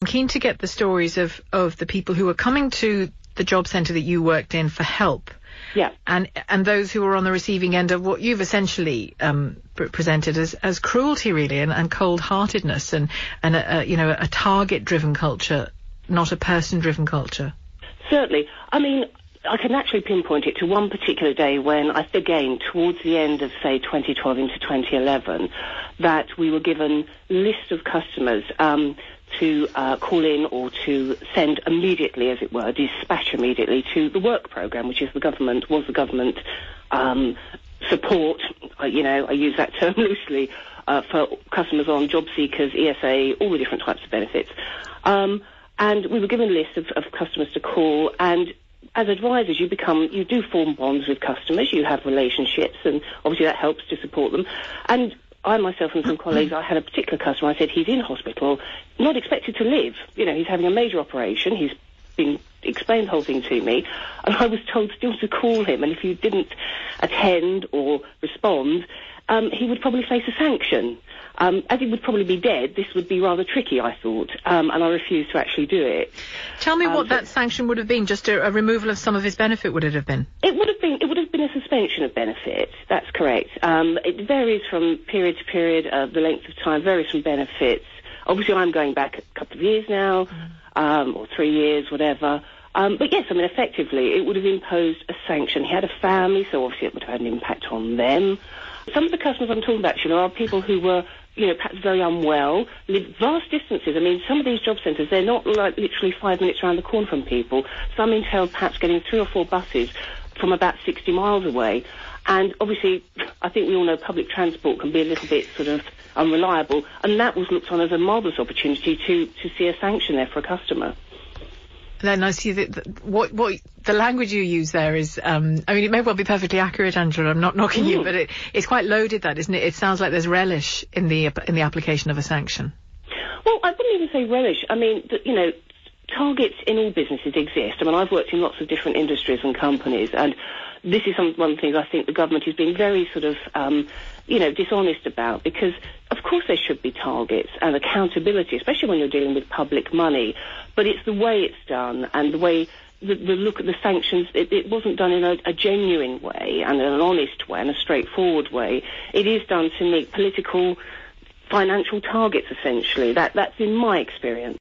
keen to get the stories of the people who were coming to the job centre that you worked in for help. Yeah. And those who were on the receiving end of what you've essentially presented as cruelty, really, and cold-heartedness and a target-driven culture, not a person-driven culture. Certainly. I mean, I can actually pinpoint it to one particular day when, again, towards the end of, say, 2012 into 2011, that we were given lists of customers to call in or to send immediately, as it were, dispatch immediately to the work programme, which is the government support, I use that term loosely, for customers on job seekers, ESA, all the different types of benefits. And we were given a list of customers to call, and as advisors, you do form bonds with customers, you have relationships, and obviously that helps to support them. And I myself and some colleagues, I had a particular customer, I said, he's in hospital, not expected to live. He's having a major operation, he's been explained the whole thing to me, and I was told still to call him, and if you didn't attend or respond, he would probably face a sanction. As he would probably be dead, this would be rather tricky, I thought, and I refused to actually do it. Tell me what that sanction would have been. Just a removal of some of his benefit, would it have been? It would have been a suspension of benefits. That's correct. It varies from period to period. The length of time varies from benefits. Obviously, I'm going back a couple of years now, or 3 years, whatever. But yes, I mean, effectively, it would have imposed a sanction. He had a family, so obviously it would have had an impact on them. Some of the customers I'm talking about, are people who were, perhaps very unwell, live vast distances. I mean, some of these job centres, they're not like literally 5 minutes around the corner from people. Some entail perhaps getting 3 or 4 buses from about 60 miles away. And obviously, I think we all know public transport can be a little bit sort of unreliable, and that was looked on as a marvellous opportunity to see a sanction there for a customer. Then I see that what the language you use there is, it may well be perfectly accurate, Angela. I'm not knocking you, but it's quite loaded, that, isn't it? It sounds like there's relish in the application of a sanction. Well, I wouldn't even say relish. I mean, targets in all businesses exist. I mean, I've worked in lots of different industries and companies, and this is one of the things I think the government is being very sort of, dishonest about, because of course there should be targets and accountability, especially when you're dealing with public money, but it's the way it's done and the way the look at the sanctions, it wasn't done in a genuine way and an honest way and a straightforward way. It is done to meet political, financial targets, essentially. That's in my experience.